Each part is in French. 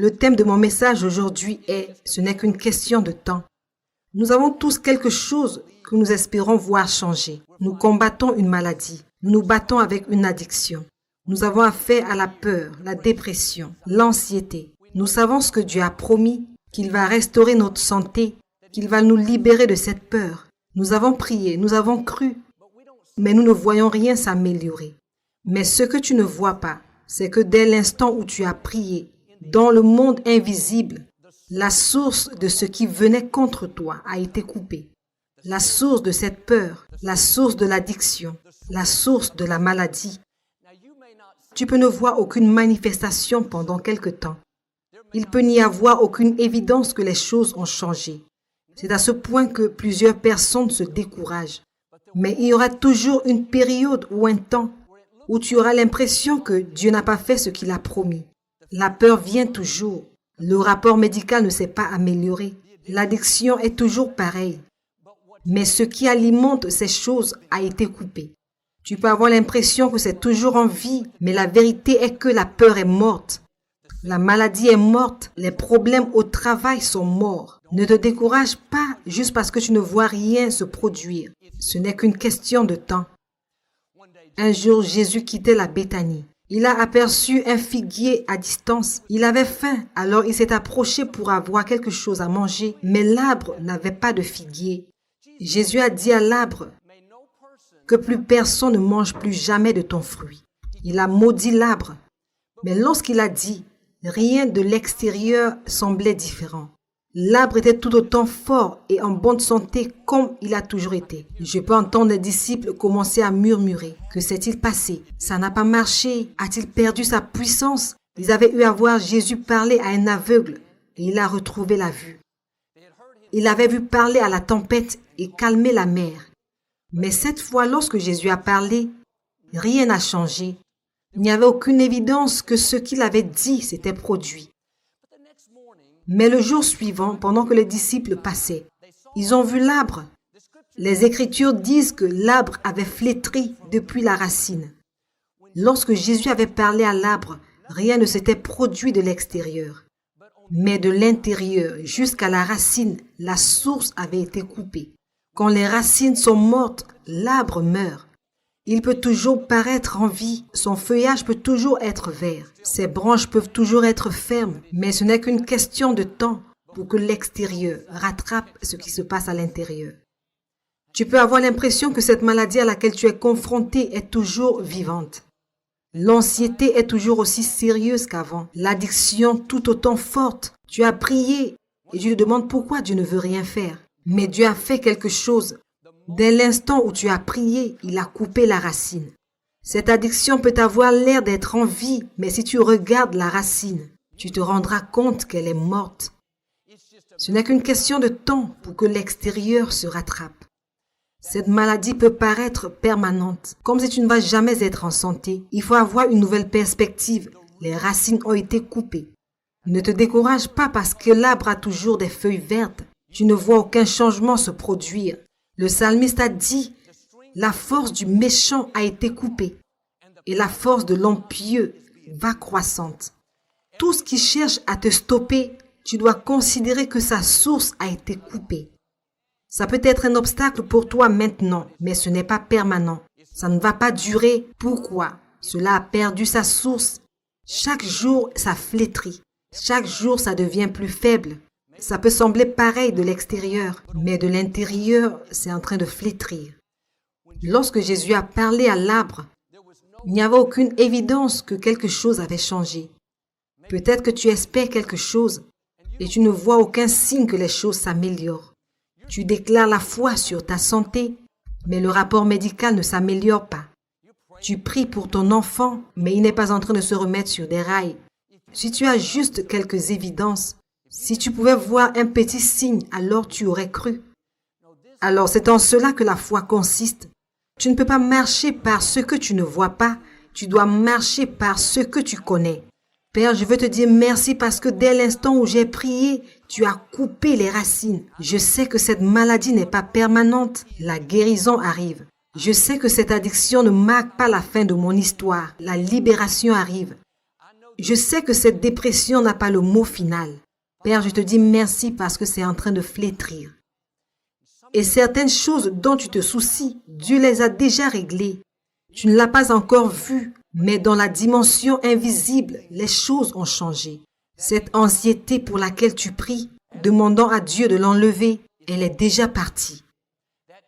Le thème de mon message aujourd'hui est « Ce n'est qu'une question de temps ». Nous avons tous quelque chose que nous espérons voir changer. Nous combattons une maladie. Nous nous battons avec une addiction. Nous avons affaire à la peur, la dépression, l'anxiété. Nous savons ce que Dieu a promis, qu'il va restaurer notre santé, qu'il va nous libérer de cette peur. Nous avons prié, nous avons cru, mais nous ne voyons rien s'améliorer. Mais ce que tu ne vois pas, c'est que dès l'instant où tu as prié, dans le monde invisible, la source de ce qui venait contre toi a été coupée. La source de cette peur, la source de l'addiction, la source de la maladie. Tu peux ne voir aucune manifestation pendant quelque temps. Il peut n'y avoir aucune évidence que les choses ont changé. C'est à ce point que plusieurs personnes se découragent. Mais il y aura toujours une période ou un temps où tu auras l'impression que Dieu n'a pas fait ce qu'il a promis. La peur vient toujours. Le rapport médical ne s'est pas amélioré. L'addiction est toujours pareille. Mais ce qui alimente ces choses a été coupé. Tu peux avoir l'impression que c'est toujours en vie, mais la vérité est que la peur est morte. La maladie est morte, les problèmes au travail sont morts. Ne te décourage pas juste parce que tu ne vois rien se produire. Ce n'est qu'une question de temps. Un jour, Jésus quittait la Béthanie. Il a aperçu un figuier à distance. Il avait faim, alors il s'est approché pour avoir quelque chose à manger. Mais l'arbre n'avait pas de figuier. Jésus a dit à l'arbre que plus personne ne mange plus jamais de ton fruit. Il a maudit l'arbre. Mais lorsqu'il a dit, rien de l'extérieur semblait différent. L'arbre était tout autant fort et en bonne santé comme il a toujours été. Je peux entendre les disciples commencer à murmurer. Que s'est-il passé? Ça n'a pas marché. A-t-il perdu sa puissance? Ils avaient eu à voir Jésus parler à un aveugle et il a retrouvé la vue. Il avait vu parler à la tempête et calmer la mer. Mais cette fois, lorsque Jésus a parlé, rien n'a changé. Il n'y avait aucune évidence que ce qu'il avait dit s'était produit. Mais le jour suivant, pendant que les disciples passaient, ils ont vu l'arbre. Les Écritures disent que l'arbre avait flétri depuis la racine. Lorsque Jésus avait parlé à l'arbre, rien ne s'était produit de l'extérieur. Mais de l'intérieur jusqu'à la racine, la source avait été coupée. Quand les racines sont mortes, l'arbre meurt. Il peut toujours paraître en vie, son feuillage peut toujours être vert, ses branches peuvent toujours être fermes, mais ce n'est qu'une question de temps pour que l'extérieur rattrape ce qui se passe à l'intérieur. Tu peux avoir l'impression que cette maladie à laquelle tu es confronté est toujours vivante. L'anxiété est toujours aussi sérieuse qu'avant, l'addiction tout autant forte. Tu as prié et tu te demandes pourquoi Dieu ne veut rien faire. Mais Dieu a fait quelque chose. Dès l'instant où tu as prié, il a coupé la racine. Cette addiction peut avoir l'air d'être en vie, mais si tu regardes la racine, tu te rendras compte qu'elle est morte. Ce n'est qu'une question de temps pour que l'extérieur se rattrape. Cette maladie peut paraître permanente, comme si tu ne vas jamais être en santé. Il faut avoir une nouvelle perspective. Les racines ont été coupées. Ne te décourage pas parce que l'arbre a toujours des feuilles vertes. Tu ne vois aucun changement se produire. Le psalmiste a dit, la force du méchant a été coupée et la force de l'homme pieux va croissante. Tout ce qui cherche à te stopper, tu dois considérer que sa source a été coupée. Ça peut être un obstacle pour toi maintenant, mais ce n'est pas permanent. Ça ne va pas durer. Pourquoi? Cela a perdu sa source. Chaque jour, ça flétrit. Chaque jour, ça devient plus faible. Ça peut sembler pareil de l'extérieur, mais de l'intérieur, c'est en train de flétrir. Lorsque Jésus a parlé à l'arbre, il n'y avait aucune évidence que quelque chose avait changé. Peut-être que tu espères quelque chose et tu ne vois aucun signe que les choses s'améliorent. Tu déclares la foi sur ta santé, mais le rapport médical ne s'améliore pas. Tu pries pour ton enfant, mais il n'est pas en train de se remettre sur des rails. Si tu as juste quelques évidences, si tu pouvais voir un petit signe, alors tu aurais cru. Alors c'est en cela que la foi consiste. Tu ne peux pas marcher par ce que tu ne vois pas, tu dois marcher par ce que tu connais. Père, je veux te dire merci parce que dès l'instant où j'ai prié, tu as coupé les racines. Je sais que cette maladie n'est pas permanente, la guérison arrive. Je sais que cette addiction ne marque pas la fin de mon histoire, la libération arrive. Je sais que cette dépression n'a pas le mot final. Père, je te dis merci parce que c'est en train de flétrir. Et certaines choses dont tu te soucies, Dieu les a déjà réglées. Tu ne l'as pas encore vu, mais dans la dimension invisible, les choses ont changé. Cette anxiété pour laquelle tu pries, demandant à Dieu de l'enlever, elle est déjà partie.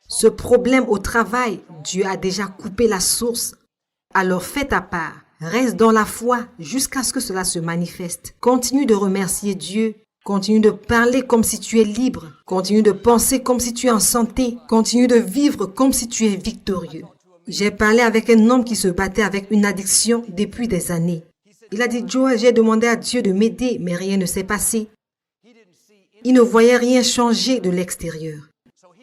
Ce problème au travail, Dieu a déjà coupé la source. Alors fais ta part, reste dans la foi jusqu'à ce que cela se manifeste. Continue de remercier Dieu. Continue de parler comme si tu es libre. Continue de penser comme si tu es en santé. Continue de vivre comme si tu es victorieux. J'ai parlé avec un homme qui se battait avec une addiction depuis des années. Il a dit, Joel, j'ai demandé à Dieu de m'aider, mais rien ne s'est passé. Il ne voyait rien changer de l'extérieur.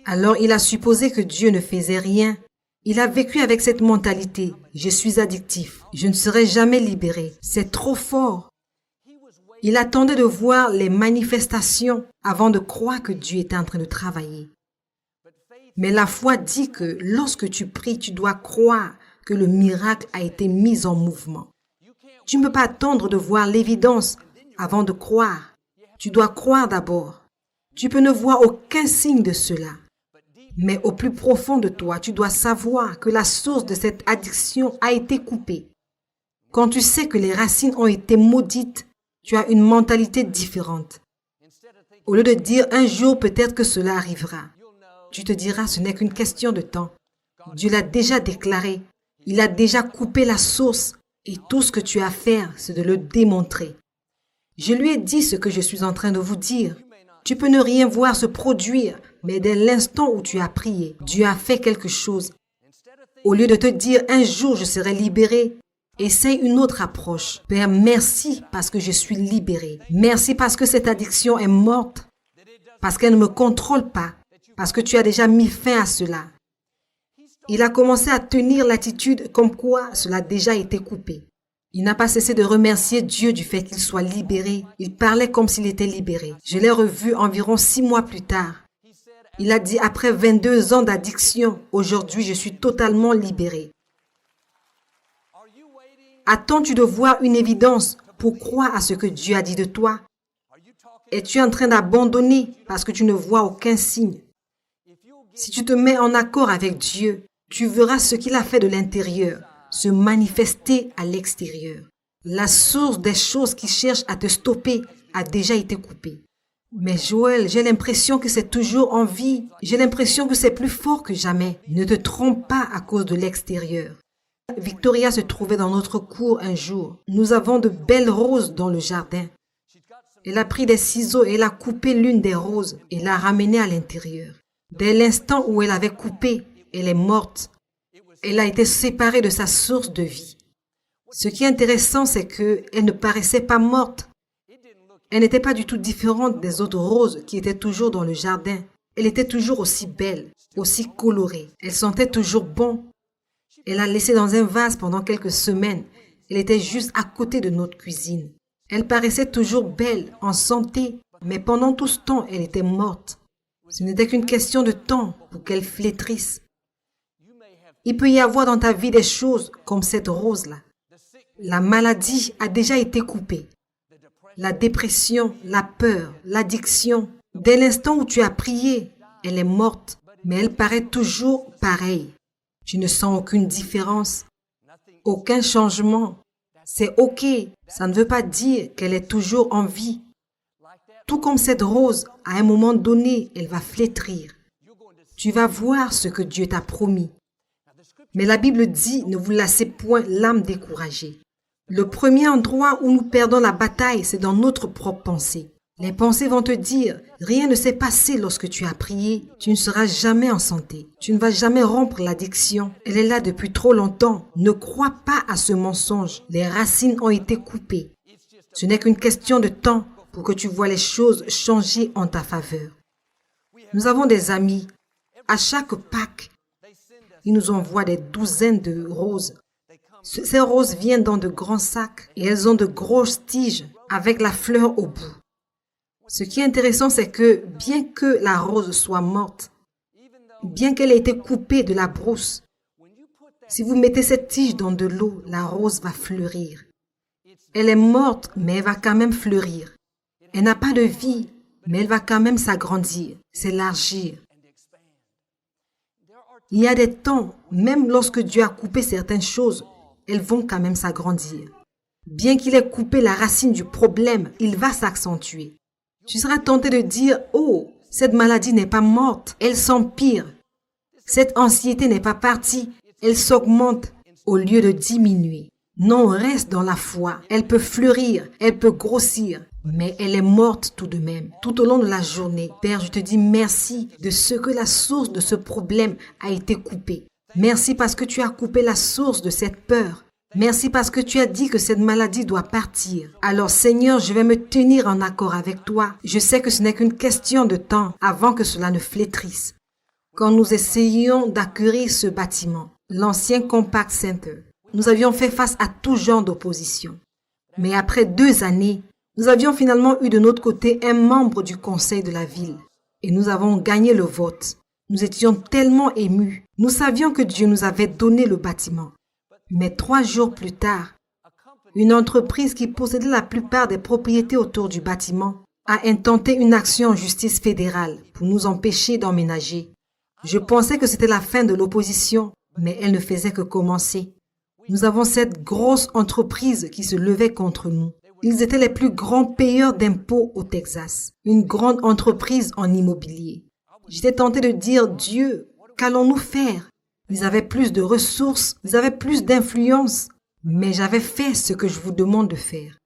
Alors il a supposé que Dieu ne faisait rien. Il a vécu avec cette mentalité. Je suis addictif. Je ne serai jamais libéré. C'est trop fort. Il attendait de voir les manifestations avant de croire que Dieu était en train de travailler. Mais la foi dit que lorsque tu pries, tu dois croire que le miracle a été mis en mouvement. Tu ne peux pas attendre de voir l'évidence avant de croire. Tu dois croire d'abord. Tu peux ne voir aucun signe de cela. Mais au plus profond de toi, tu dois savoir que la source de cette addiction a été coupée. Quand tu sais que les racines ont été maudites, tu as une mentalité différente. Au lieu de dire un jour peut-être que cela arrivera, tu te diras ce n'est qu'une question de temps. Dieu l'a déjà déclaré. Il a déjà coupé la source et tout ce que tu as à faire, c'est de le démontrer. Je lui ai dit ce que je suis en train de vous dire. Tu peux ne rien voir se produire, mais dès l'instant où tu as prié, Dieu a fait quelque chose. Au lieu de te dire un jour je serai libéré, essaye une autre approche. Père, merci parce que je suis libéré. Merci parce que cette addiction est morte. Parce qu'elle ne me contrôle pas. Parce que tu as déjà mis fin à cela. Il a commencé à tenir l'attitude comme quoi cela a déjà été coupé. Il n'a pas cessé de remercier Dieu du fait qu'il soit libéré. Il parlait comme s'il était libéré. Je l'ai revu environ 6 mois plus tard. Il a dit, après 22 ans d'addiction, aujourd'hui je suis totalement libéré. Attends-tu de voir une évidence pour croire à ce que Dieu a dit de toi? Es-tu en train d'abandonner parce que tu ne vois aucun signe? Si tu te mets en accord avec Dieu, tu verras ce qu'il a fait de l'intérieur se manifester à l'extérieur. La source des choses qui cherchent à te stopper a déjà été coupée. Mais Joël, j'ai l'impression que c'est toujours en vie. J'ai l'impression que c'est plus fort que jamais. Ne te trompe pas à cause de l'extérieur. Victoria se trouvait dans notre cour un jour. Nous avons de belles roses dans le jardin. Elle a pris des ciseaux et elle a coupé l'une des roses et l'a ramenée à l'intérieur. Dès l'instant où elle avait coupé, elle est morte. Elle a été séparée de sa source de vie. Ce qui est intéressant, c'est qu'elle ne paraissait pas morte. Elle n'était pas du tout différente des autres roses qui étaient toujours dans le jardin. Elle était toujours aussi belle, aussi colorée. Elle sentait toujours bon. Elle l'a laissée dans un vase pendant quelques semaines. Elle était juste à côté de notre cuisine. Elle paraissait toujours belle, en santé, mais pendant tout ce temps, elle était morte. Ce n'était qu'une question de temps pour qu'elle flétrisse. Il peut y avoir dans ta vie des choses comme cette rose-là. La maladie a déjà été coupée. La dépression, la peur, l'addiction. Dès l'instant où tu as prié, elle est morte, mais elle paraît toujours pareille. Tu ne sens aucune différence, aucun changement. C'est OK, ça ne veut pas dire qu'elle est toujours en vie. Tout comme cette rose, à un moment donné, elle va flétrir. Tu vas voir ce que Dieu t'a promis. Mais la Bible dit, ne vous lassez point l'âme découragée. Le premier endroit où nous perdons la bataille, c'est dans notre propre pensée. Les pensées vont te dire, rien ne s'est passé lorsque tu as prié. Tu ne seras jamais en santé. Tu ne vas jamais rompre l'addiction. Elle est là depuis trop longtemps. Ne crois pas à ce mensonge. Les racines ont été coupées. Ce n'est qu'une question de temps pour que tu vois les choses changer en ta faveur. Nous avons des amis. À chaque Pâques, ils nous envoient des douzaines de roses. Ces roses viennent dans de grands sacs et elles ont de grosses tiges avec la fleur au bout. Ce qui est intéressant, c'est que bien que la rose soit morte, bien qu'elle ait été coupée de la brousse, si vous mettez cette tige dans de l'eau, la rose va fleurir. Elle est morte, mais elle va quand même fleurir. Elle n'a pas de vie, mais elle va quand même s'agrandir, s'élargir. Il y a des temps, même lorsque Dieu a coupé certaines choses, elles vont quand même s'agrandir. Bien qu'il ait coupé la racine du problème, il va s'accentuer. Tu seras tenté de dire, « Oh, cette maladie n'est pas morte, elle s'empire. Cette anxiété n'est pas partie, elle s'augmente au lieu de diminuer. » Non, reste dans la foi. Elle peut fleurir, elle peut grossir, mais elle est morte tout de même. Tout au long de la journée, Père, je te dis merci de ce que la source de ce problème a été coupée. Merci parce que tu as coupé la source de cette peur. Merci parce que tu as dit que cette maladie doit partir. Alors Seigneur, je vais me tenir en accord avec toi. Je sais que ce n'est qu'une question de temps avant que cela ne flétrisse. Quand nous essayions d'acquérir ce bâtiment, l'ancien Compact Center, nous avions fait face à tout genre d'opposition. Mais après 2 années, nous avions finalement eu de notre côté un membre du conseil de la ville. Et nous avons gagné le vote. Nous étions tellement émus. Nous savions que Dieu nous avait donné le bâtiment. Mais 3 jours plus tard, une entreprise qui possédait la plupart des propriétés autour du bâtiment a intenté une action en justice fédérale pour nous empêcher d'emménager. Je pensais que c'était la fin de l'opposition, mais elle ne faisait que commencer. Nous avons cette grosse entreprise qui se levait contre nous. Ils étaient les plus grands payeurs d'impôts au Texas. Une grande entreprise en immobilier. J'étais tenté de dire, Dieu, qu'allons-nous faire? Ils avaient plus de ressources, ils avaient plus d'influence. Mais j'avais fait ce que je vous demande de faire.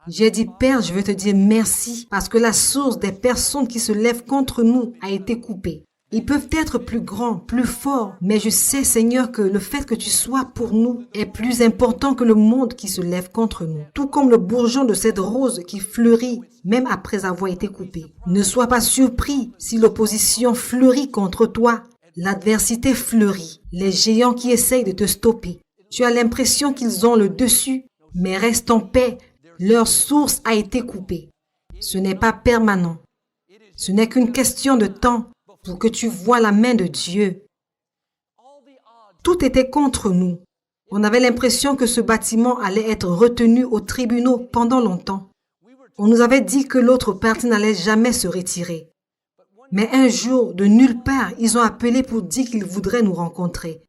J'ai dit, Père, je veux te dire merci parce que la source des personnes qui se lèvent contre nous a été coupée. Ils peuvent être plus grands, plus forts, mais je sais, Seigneur, que le fait que tu sois pour nous est plus important que le monde qui se lève contre nous. Tout comme le bourgeon de cette rose qui fleurit, même après avoir été coupé. Ne sois pas surpris si l'opposition fleurit contre toi. L'adversité fleurit. Les géants qui essayent de te stopper. Tu as l'impression qu'ils ont le dessus, mais reste en paix. Leur source a été coupée. Ce n'est pas permanent. Ce n'est qu'une question de temps pour que tu vois la main de Dieu. Tout était contre nous. On avait l'impression que ce bâtiment allait être retenu aux tribunaux pendant longtemps. On nous avait dit que l'autre partie n'allait jamais se retirer. Mais un jour, de nulle part, ils ont appelé pour dire qu'ils voudraient nous rencontrer.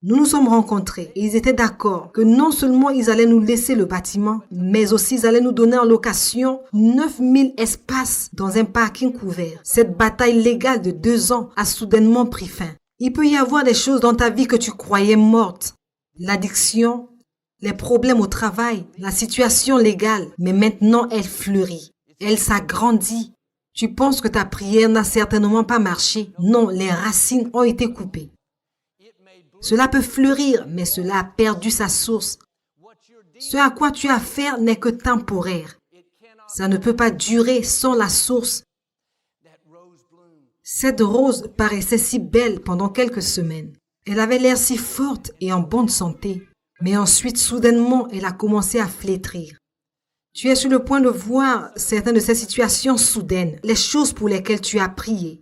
Nous nous sommes rencontrés et ils étaient d'accord que non seulement ils allaient nous laisser le bâtiment, mais aussi ils allaient nous donner en location 9000 espaces dans un parking couvert. Cette bataille légale de 2 ans a soudainement pris fin. Il peut y avoir des choses dans ta vie que tu croyais mortes. L'addiction, les problèmes au travail, la situation légale, mais maintenant elle fleurit. Elle s'agrandit. Tu penses que ta prière n'a certainement pas marché. Non, les racines ont été coupées. Cela peut fleurir, mais cela a perdu sa source. Ce à quoi tu as affaire n'est que temporaire. Ça ne peut pas durer sans la source. Cette rose paraissait si belle pendant quelques semaines. Elle avait l'air si forte et en bonne santé. Mais ensuite, soudainement, elle a commencé à flétrir. Tu es sur le point de voir certaines de ces situations soudaines, les choses pour lesquelles tu as prié.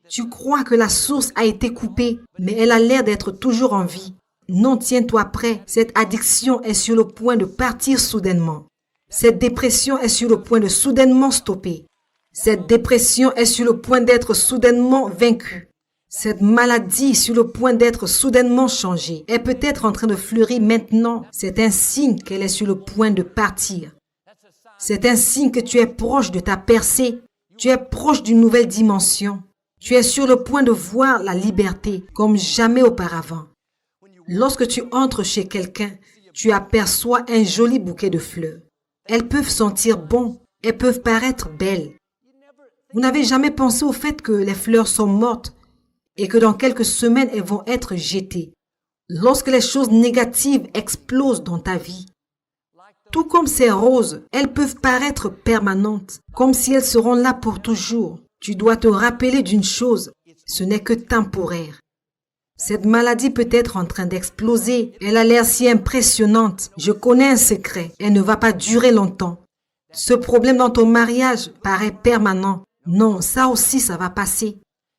Tu crois que la source a été coupée, mais elle a l'air d'être toujours en vie. Non, tiens-toi prêt, cette addiction est sur le point de partir soudainement. Cette dépression est sur le point de soudainement stopper. Cette dépression est sur le point d'être soudainement vaincue. Cette maladie est sur le point d'être soudainement changée. Elle peut être en train de fleurir maintenant. C'est un signe qu'elle est sur le point de partir. C'est un signe que tu es proche de ta percée. Tu es proche d'une nouvelle dimension. Tu es sur le point de voir la liberté comme jamais auparavant. Lorsque tu entres chez quelqu'un, tu aperçois un joli bouquet de fleurs. Elles peuvent sentir bon, elles peuvent paraître belles. Vous n'avez jamais pensé au fait que les fleurs sont mortes et que dans quelques semaines, elles vont être jetées. Lorsque les choses négatives explosent dans ta vie, tout comme ces roses, elles peuvent paraître permanentes, comme si elles seront là pour toujours. Tu dois te rappeler d'une chose, ce n'est que temporaire. Cette maladie peut être en train d'exploser. Elle a l'air si impressionnante. Je connais un secret. Elle ne va pas durer longtemps. Ce problème dans ton mariage paraît permanent. Non, ça aussi, ça va passer.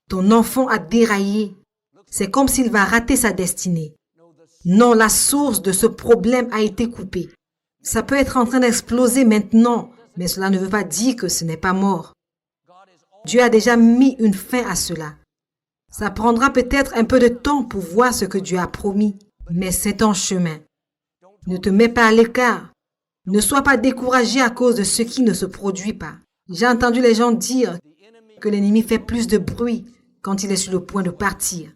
Ton enfant a déraillé. C'est comme s'il va rater sa destinée. Non, la source de ce problème a été coupée. Ça peut être en train d'exploser maintenant, mais cela ne veut pas dire que ce n'est pas mort. Dieu a déjà mis une fin à cela. Ça prendra peut-être un peu de temps pour voir ce que Dieu a promis, mais c'est en chemin. Ne te mets pas à l'écart. Ne sois pas découragé à cause de ce qui ne se produit pas. J'ai entendu les gens dire que l'ennemi fait plus de bruit quand il est sur le point de partir.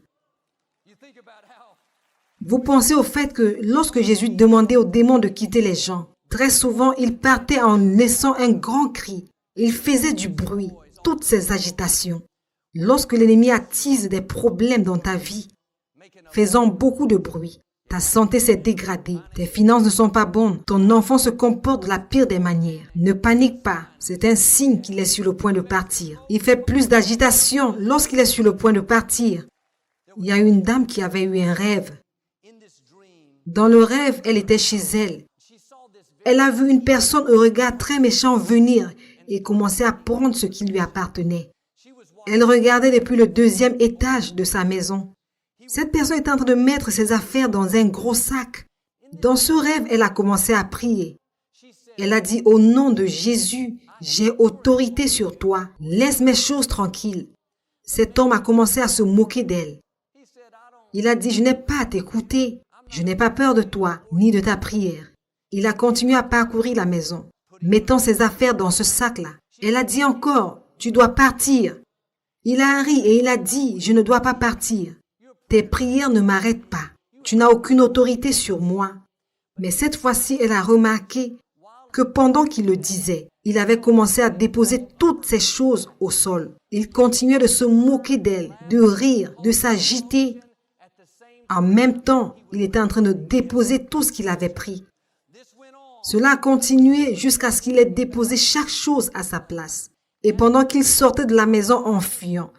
Vous pensez au fait que lorsque Jésus demandait aux démons de quitter les gens, très souvent il partait en laissant un grand cri. Il faisait du bruit, toutes ces agitations. Lorsque l'ennemi attise des problèmes dans ta vie, faisant beaucoup de bruit, ta santé s'est dégradée, tes finances ne sont pas bonnes, ton enfant se comporte de la pire des manières. Ne panique pas, c'est un signe qu'il est sur le point de partir. Il fait plus d'agitation lorsqu'il est sur le point de partir. Il y a une dame qui avait eu un rêve. Dans le rêve, elle était chez elle. Elle a vu une personne au regard très méchant venir et commencer à prendre ce qui lui appartenait. Elle regardait depuis le 2e étage de sa maison. Cette personne était en train de mettre ses affaires dans un gros sac. Dans ce rêve, elle a commencé à prier. Elle a dit, au nom de Jésus, j'ai autorité sur toi. Laisse mes choses tranquilles. Cet homme a commencé à se moquer d'elle. Il a dit, je n'ai pas à t'écouter. Je n'ai pas peur de toi, ni de ta prière. Il a continué à parcourir la maison, mettant ses affaires dans ce sac-là. Elle a dit encore, tu dois partir. Il a ri et il a dit, je ne dois pas partir. Tes prières ne m'arrêtent pas. Tu n'as aucune autorité sur moi. Mais cette fois-ci, elle a remarqué que pendant qu'il le disait, il avait commencé à déposer toutes ces choses au sol. Il continuait de se moquer d'elle, de rire, de s'agiter. En même temps, il était en train de déposer tout ce qu'il avait pris. Cela a continué jusqu'à ce qu'il ait déposé chaque chose à sa place. Et pendant qu'il sortait de la maison en fuyant,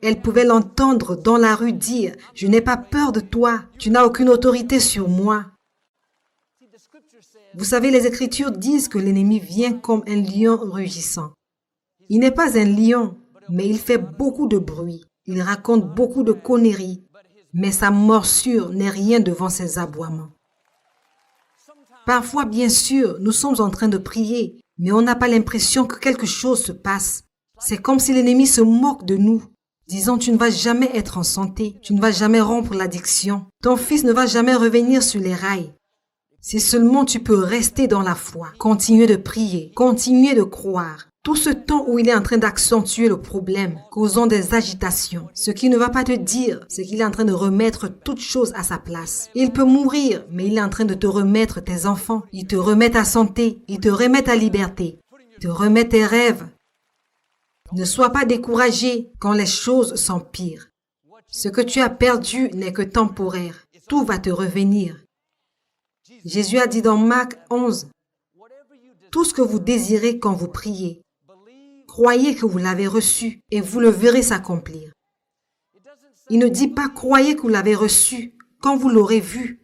elle pouvait l'entendre dans la rue dire « Je n'ai pas peur de toi, tu n'as aucune autorité sur moi. » Vous savez, les Écritures disent que l'ennemi vient comme un lion rugissant. Il n'est pas un lion, mais il fait beaucoup de bruit. Il raconte beaucoup de conneries, mais sa morsure n'est rien devant ses aboiements. Parfois, bien sûr, nous sommes en train de prier, mais on n'a pas l'impression que quelque chose se passe. C'est comme si l'ennemi se moque de nous, disant tu ne vas jamais être en santé, tu ne vas jamais rompre l'addiction, ton fils ne va jamais revenir sur les rails. Si seulement tu peux rester dans la foi, continuer de prier, continuer de croire. Tout ce temps où il est en train d'accentuer le problème, causant des agitations, ce qui ne va pas te dire, c'est qu'il est en train de remettre toutes choses à sa place. Il peut mourir, mais il est en train de te remettre tes enfants. Il te remet ta santé, il te remet ta liberté, il te remet tes rêves. Ne sois pas découragé quand les choses s'empirent. Ce que tu as perdu n'est que temporaire. Tout va te revenir. Jésus a dit dans Marc 11, « Tout ce que vous désirez quand vous priez, croyez que vous l'avez reçu et vous le verrez s'accomplir. » Il ne dit pas « croyez que vous l'avez reçu quand vous l'aurez vu,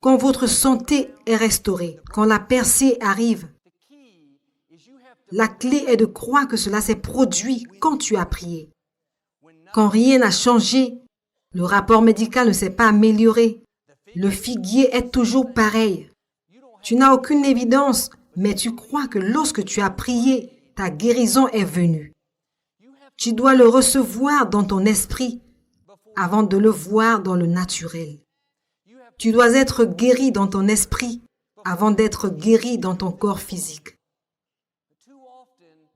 quand votre santé est restaurée, quand la percée arrive. » La clé est de croire que cela s'est produit quand tu as prié. Quand rien n'a changé, le rapport médical ne s'est pas amélioré, le figuier est toujours pareil. Tu n'as aucune évidence, mais tu crois que lorsque tu as prié, ta guérison est venue. Tu dois le recevoir dans ton esprit avant de le voir dans le naturel. Tu dois être guéri dans ton esprit avant d'être guéri dans ton corps physique.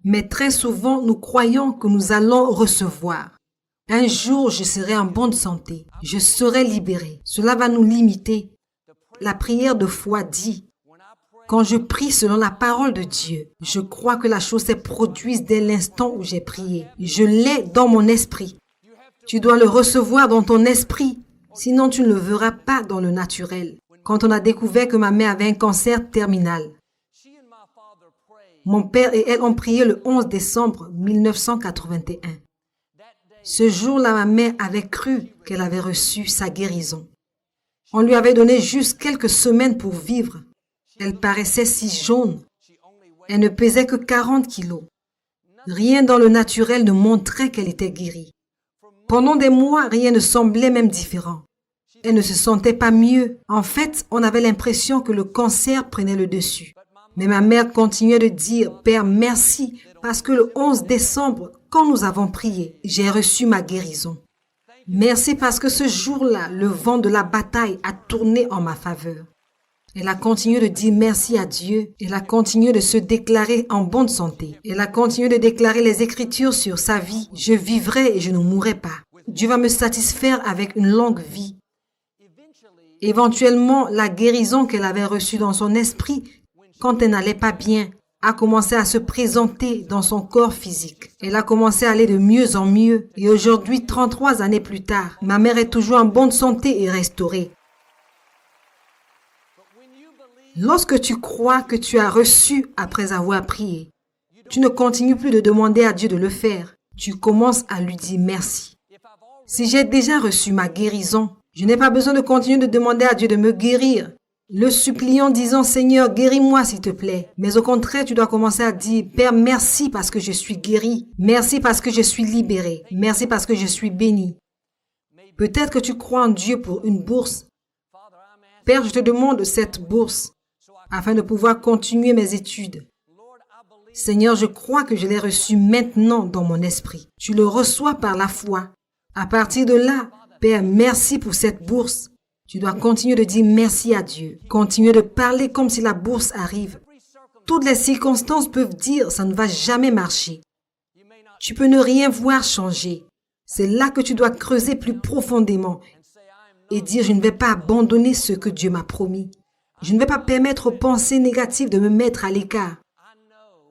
Mais très souvent, nous croyons que nous allons recevoir. Un jour, je serai en bonne santé. Je serai libéré. Cela va nous limiter. La prière de foi dit, quand je prie selon la parole de Dieu, je crois que la chose s'est produite dès l'instant où j'ai prié. Je l'ai dans mon esprit. Tu dois le recevoir dans ton esprit, sinon tu ne le verras pas dans le naturel. Quand on a découvert que ma mère avait un cancer terminal, mon père et elle ont prié le 11 décembre 1981. Ce jour-là, ma mère avait cru qu'elle avait reçu sa guérison. On lui avait donné juste quelques semaines pour vivre. Elle paraissait si jaune. Elle ne pesait que 40 kilos. Rien dans le naturel ne montrait qu'elle était guérie. Pendant des mois, rien ne semblait même différent. Elle ne se sentait pas mieux. En fait, on avait l'impression que le cancer prenait le dessus. Mais ma mère continuait de dire, « Père, merci, parce que le 11 décembre, quand nous avons prié, j'ai reçu ma guérison. Merci parce que ce jour-là, le vent de la bataille a tourné en ma faveur. » Elle a continué de dire merci à Dieu. Elle a continué de se déclarer en bonne santé. Elle a continué de déclarer les Écritures sur sa vie. Je vivrai et je ne mourrai pas. Dieu va me satisfaire avec une longue vie. Éventuellement, la guérison qu'elle avait reçue dans son esprit, quand elle n'allait pas bien, a commencé à se présenter dans son corps physique. Elle a commencé à aller de mieux en mieux. Et aujourd'hui, 33 années plus tard, ma mère est toujours en bonne santé et restaurée. Lorsque tu crois que tu as reçu après avoir prié, tu ne continues plus de demander à Dieu de le faire. Tu commences à lui dire merci. Si j'ai déjà reçu ma guérison, je n'ai pas besoin de continuer de demander à Dieu de me guérir. Le suppliant disant, Seigneur, guéris-moi s'il te plaît. Mais au contraire, tu dois commencer à dire, Père, merci parce que je suis guéri. Merci parce que je suis libéré. Merci parce que je suis béni. Peut-être que tu crois en Dieu pour une bourse. Père, je te demande cette bourse afin de pouvoir continuer mes études. Seigneur, je crois que je l'ai reçu maintenant dans mon esprit. Tu le reçois par la foi. À partir de là, Père, merci pour cette bourse. Tu dois continuer de dire merci à Dieu. Continuer de parler comme si la bourse arrive. Toutes les circonstances peuvent dire ça ne va jamais marcher. Tu peux ne rien voir changer. C'est là que tu dois creuser plus profondément et dire je ne vais pas abandonner ce que Dieu m'a promis. Je ne vais pas permettre aux pensées négatives de me mettre à l'écart.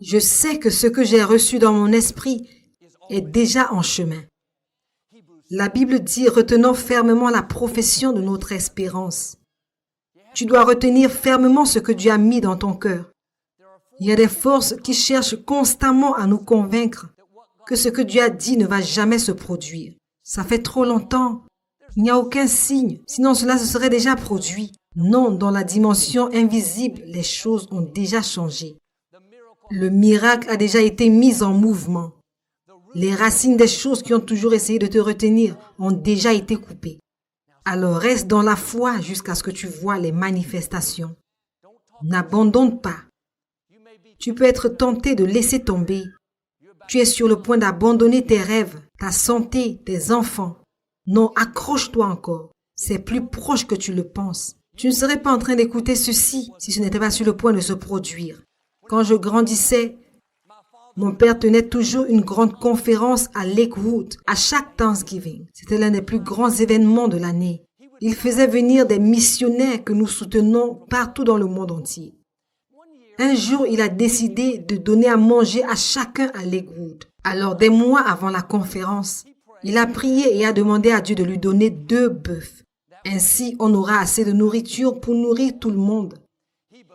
Je sais que ce que j'ai reçu dans mon esprit est déjà en chemin. La Bible dit, retenons fermement la profession de notre espérance. Tu dois retenir fermement ce que Dieu a mis dans ton cœur. Il y a des forces qui cherchent constamment à nous convaincre que ce que Dieu a dit ne va jamais se produire. Ça fait trop longtemps. Il n'y a aucun signe, sinon cela se serait déjà produit. Non, dans la dimension invisible, les choses ont déjà changé. Le miracle a déjà été mis en mouvement. Les racines des choses qui ont toujours essayé de te retenir ont déjà été coupées. Alors reste dans la foi jusqu'à ce que tu vois les manifestations. N'abandonne pas. Tu peux être tenté de laisser tomber. Tu es sur le point d'abandonner tes rêves, ta santé, tes enfants. Non, accroche-toi encore. C'est plus proche que tu le penses. Tu ne serais pas en train d'écouter ceci si ce n'était pas sur le point de se produire. Quand je grandissais, mon père tenait toujours une grande conférence à Lakewood, à chaque Thanksgiving. C'était l'un des plus grands événements de l'année. Il faisait venir des missionnaires que nous soutenons partout dans le monde entier. Un jour, il a décidé de donner à manger à chacun à Lakewood. Alors, des mois avant la conférence, il a prié et a demandé à Dieu de lui donner 2 bœufs. Ainsi, on aura assez de nourriture pour nourrir tout le monde.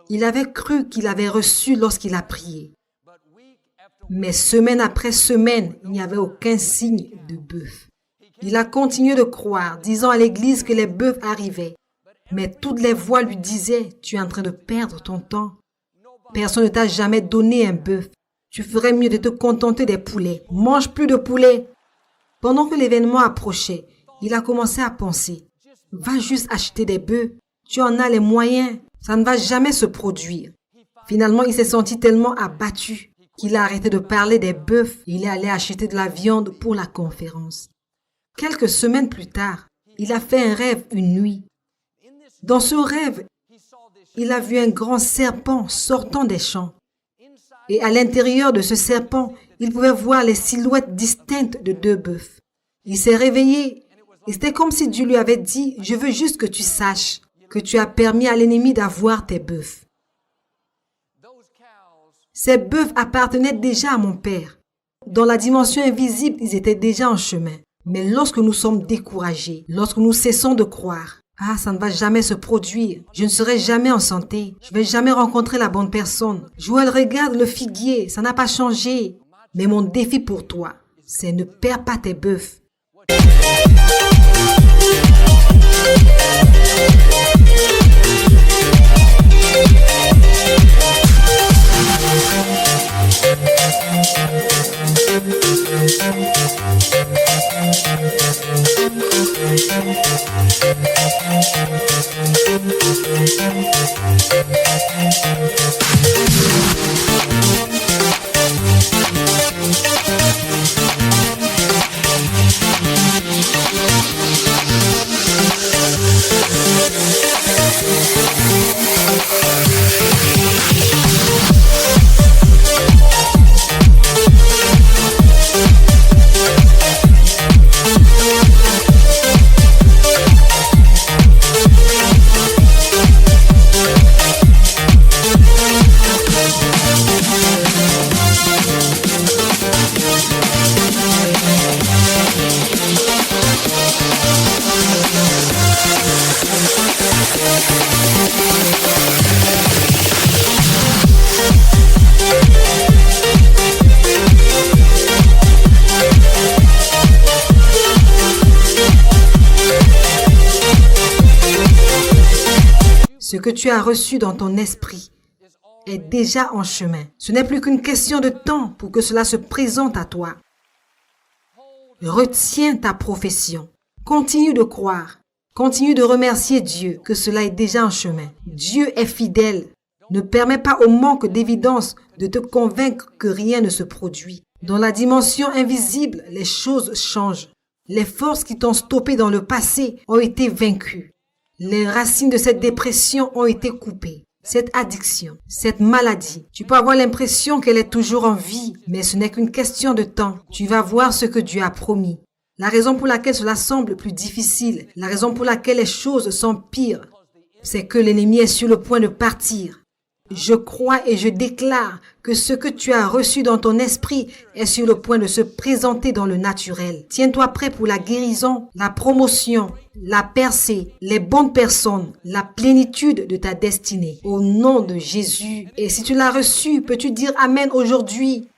Il avait cru qu'il avait reçu lorsqu'il a prié. Mais semaine après semaine, il n'y avait aucun signe de bœuf. Il a continué de croire, disant à l'église que les bœufs arrivaient. Mais toutes les voix lui disaient, tu es en train de perdre ton temps. Personne ne t'a jamais donné un bœuf. Tu ferais mieux de te contenter des poulets. Mange plus de poulet. Pendant que l'événement approchait, il a commencé à penser. Va juste acheter des bœufs. Tu en as les moyens. Ça ne va jamais se produire. Finalement, il s'est senti tellement abattu qu'il a arrêté de parler des bœufs et il est allé acheter de la viande pour la conférence. Quelques semaines plus tard, il a fait un rêve une nuit. Dans ce rêve, il a vu un grand serpent sortant des champs. Et à l'intérieur de ce serpent, il pouvait voir les silhouettes distinctes de 2 bœufs. Il s'est réveillé et c'était comme si Dieu lui avait dit « Je veux juste que tu saches que tu as permis à l'ennemi d'avoir tes bœufs. » Ces bœufs appartenaient déjà à mon père. Dans la dimension invisible, ils étaient déjà en chemin. Mais lorsque nous sommes découragés, lorsque nous cessons de croire, ça ne va jamais se produire. Je ne serai jamais en santé. Je ne vais jamais rencontrer la bonne personne. Joël, regarde le figuier, ça n'a pas changé. Mais mon défi pour toi, c'est ne perds pas tes bœufs. Ce que tu as reçu dans ton esprit est déjà en chemin. Ce n'est plus qu'une question de temps pour que cela se présente à toi. Retiens ta profession. Continue de croire. Continue de remercier Dieu que cela est déjà en chemin. Dieu est fidèle. Ne permets pas au manque d'évidence de te convaincre que rien ne se produit. Dans la dimension invisible, les choses changent. Les forces qui t'ont stoppé dans le passé ont été vaincues. Les racines de cette dépression ont été coupées. Cette addiction, cette maladie, tu peux avoir l'impression qu'elle est toujours en vie, mais ce n'est qu'une question de temps. Tu vas voir ce que Dieu a promis. La raison pour laquelle cela semble plus difficile, la raison pour laquelle les choses sont pires, c'est que l'ennemi est sur le point de partir. Je crois et je déclare que ce que tu as reçu dans ton esprit est sur le point de se présenter dans le naturel. Tiens-toi prêt pour la guérison, la promotion, la percée, les bonnes personnes, la plénitude de ta destinée. Au nom de Jésus. Et si tu l'as reçu, peux-tu dire Amen aujourd'hui?